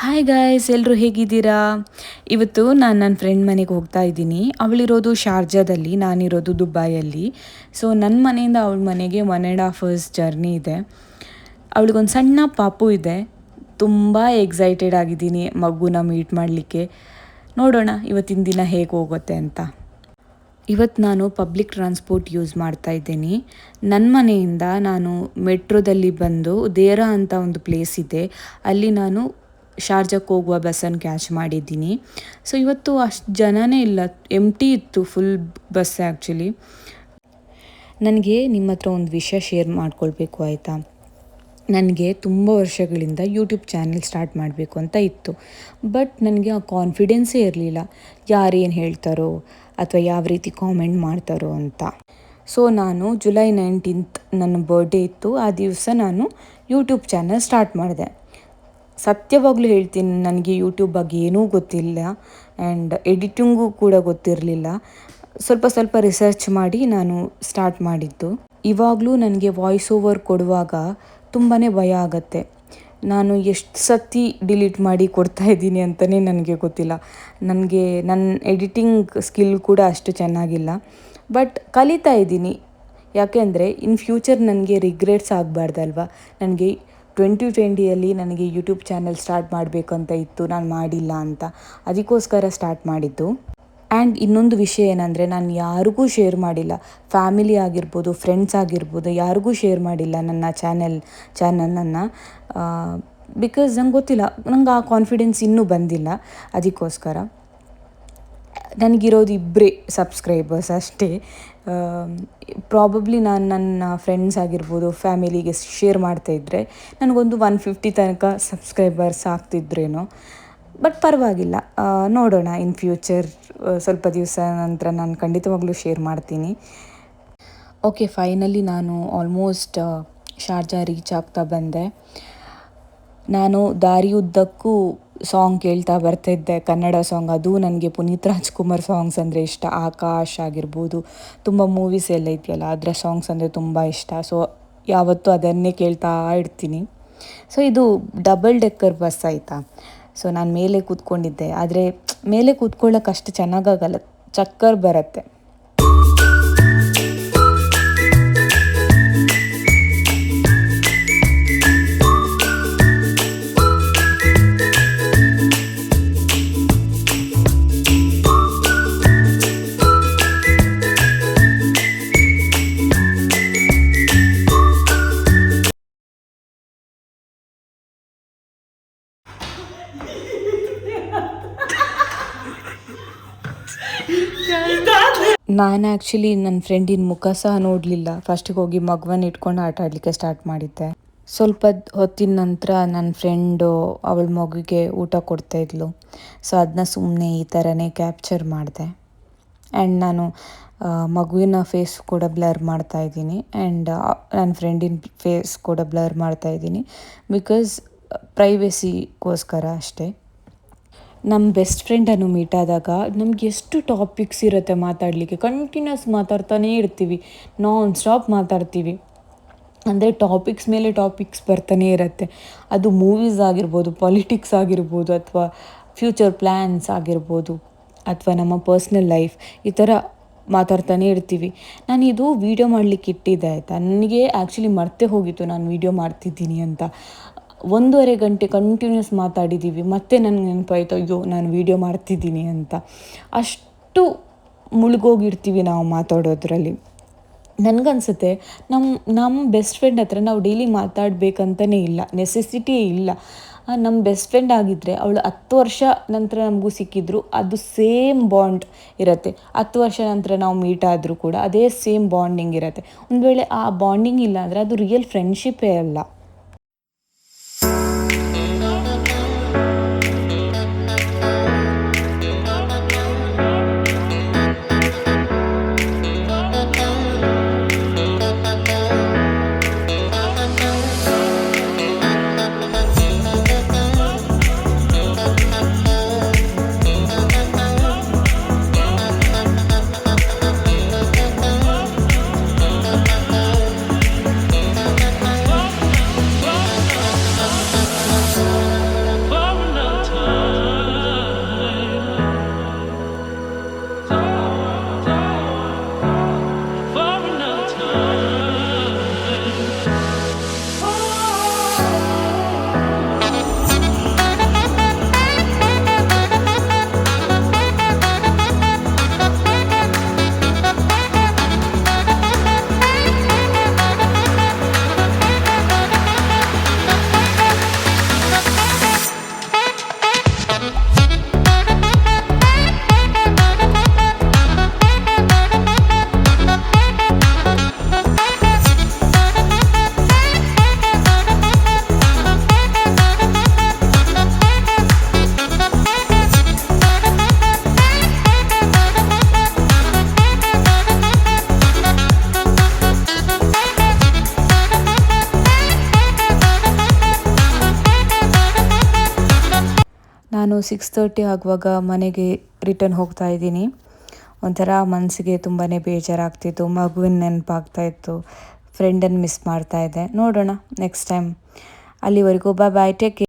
Hi guys, ಎಲ್ಲರೂ ಹೇಗಿದ್ದೀರಾ? ಇವತ್ತು ನಾನು ನನ್ನ ಫ್ರೆಂಡ್ ಮನೆಗೆ ಹೋಗ್ತಾ ಇದ್ದೀನಿ. ಅವಳಿರೋದು ಶಾರ್ಜಾದಲ್ಲಿ, ನಾನಿರೋದು ದುಬೈಯಲ್ಲಿ. ಸೊ ನನ್ನ ಮನೆಯಿಂದ ಅವಳ ಮನೆಗೆ 1.5 hours ಜರ್ನಿ ಇದೆ. ಅವಳಿಗೊಂದು ಸಣ್ಣ ಪಾಪು ಇದೆ. ತುಂಬ ಎಕ್ಸೈಟೆಡ್ ಆಗಿದ್ದೀನಿ ಮಗುನ ಮೀಟ್ ಮಾಡಲಿಕ್ಕೆ. ನೋಡೋಣ ಇವತ್ತಿನ ದಿನ ಹೇಗೆ ಹೋಗುತ್ತೆ ಅಂತ. ಇವತ್ತು ನಾನು ಪಬ್ಲಿಕ್ ಟ್ರಾನ್ಸ್ಪೋರ್ಟ್ ಯೂಸ್ ಮಾಡ್ತಾ ಇದ್ದೀನಿ. ನನ್ನ ಮನೆಯಿಂದ ನಾನು ಮೆಟ್ರೋದಲ್ಲಿ ಬಂದು ದೇರಾ ಅಂತ ಒಂದು ಪ್ಲೇಸ್ ಇದೆ, ಅಲ್ಲಿ ನಾನು ಶಾರ್ಜಾಕ್ಕೆ ಹೋಗುವ ಬಸ್ಸನ್ನು ಕ್ಯಾಚ್ ಮಾಡಿದ್ದೀನಿ. ಸೊ ಇವತ್ತು ಅಷ್ಟು ಜನನೇ ಇಲ್ಲ, ಎಂಟಿ ಇತ್ತು ಫುಲ್ ಬಸ್ ಆ್ಯಕ್ಚುಲಿ. ನನಗೆ ನಿಮ್ಮ ಹತ್ರ ಒಂದು ವಿಷಯ ಶೇರ್ ಮಾಡ್ಕೊಳ್ಬೇಕು ಆಯಿತಾ. ನನಗೆ ತುಂಬ ವರ್ಷಗಳಿಂದ ಯೂಟ್ಯೂಬ್ ಚಾನೆಲ್ ಸ್ಟಾರ್ಟ್ ಮಾಡಬೇಕು ಅಂತ ಇತ್ತು. ಬಟ್ ನನಗೆ ಆ ಕಾನ್ಫಿಡೆನ್ಸೇ ಇರಲಿಲ್ಲ, ಯಾರೇನು ಹೇಳ್ತಾರೋ ಅಥವಾ ಯಾವ ರೀತಿ ಕಾಮೆಂಟ್ ಮಾಡ್ತಾರೋ ಅಂತ. ಸೊ ನಾನು ಜುಲೈ 19th ನನ್ನ ಬರ್ಡೇ ಇತ್ತು. ಆ ದಿವಸ ನಾನು ಯೂಟ್ಯೂಬ್ ಚಾನಲ್ ಸ್ಟಾರ್ಟ್ ಮಾಡಿದೆ. ಸತ್ಯವಾಗ್ಲೂ ಹೇಳ್ತೀನಿ, ನನಗೆ ಯೂಟ್ಯೂಬ್ ಬಗ್ಗೆ ಏನೂ ಗೊತ್ತಿಲ್ಲ ಆ್ಯಂಡ್ ಎಡಿಟಿಂಗು ಕೂಡ ಗೊತ್ತಿರಲಿಲ್ಲ. ಸ್ವಲ್ಪ ರಿಸರ್ಚ್ ಮಾಡಿ ನಾನು ಸ್ಟಾರ್ಟ್ ಮಾಡಿದ್ದು. ಇವಾಗಲೂ ನನಗೆ ವಾಯ್ಸ್ ಓವರ್ ಕೊಡುವಾಗ ತುಂಬಾ ಭಯ ಆಗುತ್ತೆ. ನಾನು ಎಷ್ಟು ಸತಿ ಡಿಲೀಟ್ ಮಾಡಿ ಕೊಡ್ತಾಯಿದ್ದೀನಿ ಅಂತಲೇ ನನಗೆ ಗೊತ್ತಿಲ್ಲ. ನನಗೆ ನನ್ನ ಎಡಿಟಿಂಗ್ ಸ್ಕಿಲ್ ಕೂಡ ಅಷ್ಟು ಚೆನ್ನಾಗಿಲ್ಲ, ಬಟ್ ಕಲಿತಾ ಇದ್ದೀನಿ. ಯಾಕೆಂದರೆ ಇನ್ ಫ್ಯೂಚರ್ ನನಗೆ ರಿಗ್ರೆಟ್ಸ್ ಆಗಬಾರ್ದಲ್ವ. ನನಗೆ 2020ಯಲ್ಲಿ ನನಗೆ ಯೂಟ್ಯೂಬ್ ಚಾನೆಲ್ ಸ್ಟಾರ್ಟ್ ಮಾಡಬೇಕು ಅಂತ ಇತ್ತು, ನಾನು ಮಾಡಿಲ್ಲ ಅಂತ. ಅದಕ್ಕೋಸ್ಕರ ಸ್ಟಾರ್ಟ್ ಮಾಡಿದ್ದು. ಆ್ಯಂಡ್ ಇನ್ನೊಂದು ವಿಷಯ ಏನಂದರೆ, ನಾನು ಯಾರಿಗೂ ಶೇರ್ ಮಾಡಿಲ್ಲ. ಫ್ಯಾಮಿಲಿ ಆಗಿರ್ಬೋದು, ಫ್ರೆಂಡ್ಸ್ ಆಗಿರ್ಬೋದು, ಯಾರಿಗೂ ಶೇರ್ ಮಾಡಿಲ್ಲ ನನ್ನ ಚಾನಲನ್ನು. ಬಿಕಾಸ್ ನಂಗೆ ಗೊತ್ತಿಲ್ಲ, ನಂಗೆ ಆ ಕಾನ್ಫಿಡೆನ್ಸ್ ಇನ್ನೂ ಬಂದಿಲ್ಲ. ಅದಕ್ಕೋಸ್ಕರ ನನಗಿರೋದು 2 ಸಬ್ಸ್ಕ್ರೈಬರ್ಸ್ ಅಷ್ಟೇ. ಪ್ರಾಬಬ್ಲಿ ನಾನು ನನ್ನ ಫ್ರೆಂಡ್ಸ್ ಆಗಿರ್ಬೋದು, ಫ್ಯಾಮಿಲಿಗೆ ಶೇರ್ ಮಾಡ್ತಾಯಿದ್ರೆ ನನಗೊಂದು 150 ತನಕ ಸಬ್ಸ್ಕ್ರೈಬರ್ಸ್ ಆಗ್ತಿದ್ರೇನೋ. ಬಟ್ ಪರವಾಗಿಲ್ಲ, ನೋಡೋಣ ಇನ್ ಫ್ಯೂಚರ್. ಸ್ವಲ್ಪ ದಿವಸ ನಂತರ ನಾನು ಖಂಡಿತವಾಗ್ಲೂ ಶೇರ್ ಮಾಡ್ತೀನಿ. ಓಕೆ, ಫೈನಲಿ ನಾನು ಆಲ್ಮೋಸ್ಟ್ ಶಾರ್ಜಾ ರೀಚ್ ಆಗ್ತಾ ಬಂದೆ. ನಾನು ದಾರಿ ಉದ್ದಕ್ಕೂ ಸಾಂಗ್ ಕೇಳ್ತಾ ಬರ್ತಾಯಿದ್ದೆ, ಕನ್ನಡ ಸಾಂಗ್. ಅದು ನನಗೆ ಪುನೀತ್ ರಾಜ್ಕುಮಾರ್ ಸಾಂಗ್ಸ್ ಅಂದರೆ ಇಷ್ಟ. ಆಕಾಶ್ ಆಗಿರ್ಬೋದು, ತುಂಬ ಮೂವೀಸ್ ಎಲ್ಲ ಇದೆಯಲ್ಲ, ಅದರ ಸಾಂಗ್ಸ್ ಅಂದರೆ ತುಂಬ ಇಷ್ಟ. ಸೊ ಯಾವತ್ತೂ ಅದನ್ನೇ ಕೇಳ್ತಾ ಇರ್ತೀನಿ. ಸೊ ಇದು ಡಬಲ್ ಡೆಕ್ಕರ್ ಬಸ್ ಆಯಿತಾ. ಸೊ ನಾನು ಮೇಲೆ ಕೂತ್ಕೊಂಡಿದ್ದೆ, ಆದರೆ ಮೇಲೆ ಕೂತ್ಕೊಳ್ಳೋಕೆ ಅಷ್ಟು ಚೆನ್ನಾಗಾಗಲ್ಲ, ಚಕ್ಕರ್ ಬರುತ್ತೆ. ನಾನು ಆ್ಯಕ್ಚುಲಿ ನನ್ನ ಫ್ರೆಂಡಿನ ಮುಖ ಸಹ ನೋಡಲಿಲ್ಲ. ಫಸ್ಟಿಗೆ ಹೋಗಿ ಮಗುವನ್ನು ಇಟ್ಕೊಂಡು ಆಟ ಆಡಲಿಕ್ಕೆ ಸ್ಟಾರ್ಟ್ ಮಾಡಿದ್ದೆ. ಸ್ವಲ್ಪ ಹೊತ್ತಿನ ನಂತರ ನನ್ನ ಫ್ರೆಂಡು ಅವಳ ಮಗುಗೆ ಊಟ ಕೊಡ್ತಾಯಿದ್ಲು. ಸೊ ಅದನ್ನ ಸುಮ್ಮನೆ ಈ ಥರನೇ ಕ್ಯಾಪ್ಚರ್ ಮಾಡಿದೆ. ಆ್ಯಂಡ್ ನಾನು ಮಗುವಿನ ಫೇಸ್ ಕೂಡ ಬ್ಲರ್ ಮಾಡ್ತಾಯಿದ್ದೀನಿ, ಆ್ಯಂಡ್ ನನ್ನ ಫ್ರೆಂಡಿನ ಫೇಸ್ ಕೂಡ ಬ್ಲರ್ ಮಾಡ್ತಾಯಿದ್ದೀನಿ. ಬಿಕಾಸ್ ಪ್ರೈವೇಸಿಗೋಸ್ಕರ ಅಷ್ಟೇ. ನಮ್ಮ ಬೆಸ್ಟ್ ಫ್ರೆಂಡನ್ನು ಮೀಟ್ ಆದಾಗ ನಮ್ಗೆ ಎಷ್ಟು ಟಾಪಿಕ್ಸ್ ಇರುತ್ತೆ ಮಾತಾಡಲಿಕ್ಕೆ. ಕಂಟಿನ್ಯೂಸ್ ಮಾತಾಡ್ತಾನೇ ಇರ್ತೀವಿ, ನಾನ್ ಸ್ಟಾಪ್ ಮಾತಾಡ್ತೀವಿ. ಅಂದರೆ ಟಾಪಿಕ್ಸ್ ಮೇಲೆ ಟಾಪಿಕ್ಸ್ ಬರ್ತಾನೆ ಇರುತ್ತೆ. ಅದು ಮೂವೀಸ್ ಆಗಿರ್ಬೋದು, ಪಾಲಿಟಿಕ್ಸ್ ಆಗಿರ್ಬೋದು, ಅಥವಾ ಫ್ಯೂಚರ್ ಪ್ಲ್ಯಾನ್ಸ್ ಆಗಿರ್ಬೋದು, ಅಥವಾ ನಮ್ಮ ಪರ್ಸ್ನಲ್ ಲೈಫ್, ಈ ಥರ ಮಾತಾಡ್ತಾನೆ ಇರ್ತೀವಿ. ನಾನು ಇದು ವೀಡಿಯೋ ಮಾಡಲಿಕ್ಕೆ ಇಟ್ಟಿದ್ದೆ ಆಯಿತಾ. ನನಗೆ ಆ್ಯಕ್ಚುಲಿ ಮರ್ತೇ ಹೋಗಿತ್ತು ನಾನು ವೀಡಿಯೋ ಮಾಡ್ತಿದ್ದೀನಿ ಅಂತ. 1.5 ಗಂಟೆ ಕಂಟಿನ್ಯೂಸ್ ಮಾತಾಡಿದ್ದೀವಿ. ಮತ್ತೆ ನನಗೆ ನೆನಪಾಯಿತು, ಅಯ್ಯೋ ನಾನು ವೀಡಿಯೋ ಮಾಡ್ತಿದ್ದೀನಿ ಅಂತ. ಅಷ್ಟು ಮುಳುಗೋಗಿರ್ತೀವಿ ನಾವು ಮಾತಾಡೋದ್ರಲ್ಲಿ. ನನಗನ್ಸುತ್ತೆ ನಮ್ಮ ಬೆಸ್ಟ್ ಫ್ರೆಂಡ್ ಹತ್ರ ನಾವು ಡೈಲಿ ಮಾತಾಡಬೇಕಂತಲೇ ಇಲ್ಲ, ನೆಸೆಸಿಟಿಯೇ ಇಲ್ಲ. ನಮ್ಮ ಬೆಸ್ಟ್ ಫ್ರೆಂಡ್ ಆಗಿದ್ದರೆ ಅವಳು 10 ವರ್ಷ ನಂತರ ನಮಗೂ ಸಿಕ್ಕಿದ್ರು ಅದು ಸೇಮ್ ಬಾಂಡ್ ಇರುತ್ತೆ. 10 ವರ್ಷ ನಂತರ ನಾವು ಮೀಟ್ ಆದರೂ ಕೂಡ ಅದೇ ಸೇಮ್ ಬಾಂಡಿಂಗ್ ಇರುತ್ತೆ. ಒಂದು ವೇಳೆ ಆ ಬಾಂಡಿಂಗ್ ಇಲ್ಲ ಅಂದರೆ ಅದು ರಿಯಲ್ ಫ್ರೆಂಡ್ಶಿಪ್ಪೇ ಅಲ್ಲ. ನಾನು 6:30 ಆಗುವಾಗ ಮನೆಗೆ ರಿಟರ್ನ್ ಹೋಗ್ತಾ ಇದ್ದೀನಿ. ಒಂಥರ ಮನಸ್ಸಿಗೆ ತುಂಬಾ ಬೇಜಾರಾಗ್ತಿತ್ತು, ಮಗುವಿನ ನೆನಪಾಗ್ತಾಯಿತ್ತು, ಫ್ರೆಂಡನ್ನು ಮಿಸ್ ಮಾಡ್ತಾ ಇದ್ದೆ. ನೋಡೋಣ ನೆಕ್ಸ್ಟ್ ಟೈಮ್. ಅಲ್ಲಿವರೆಗೂ ಬಾಯ್ ಬಾಯ್, ಟೇಕ್ ಕೇರ್.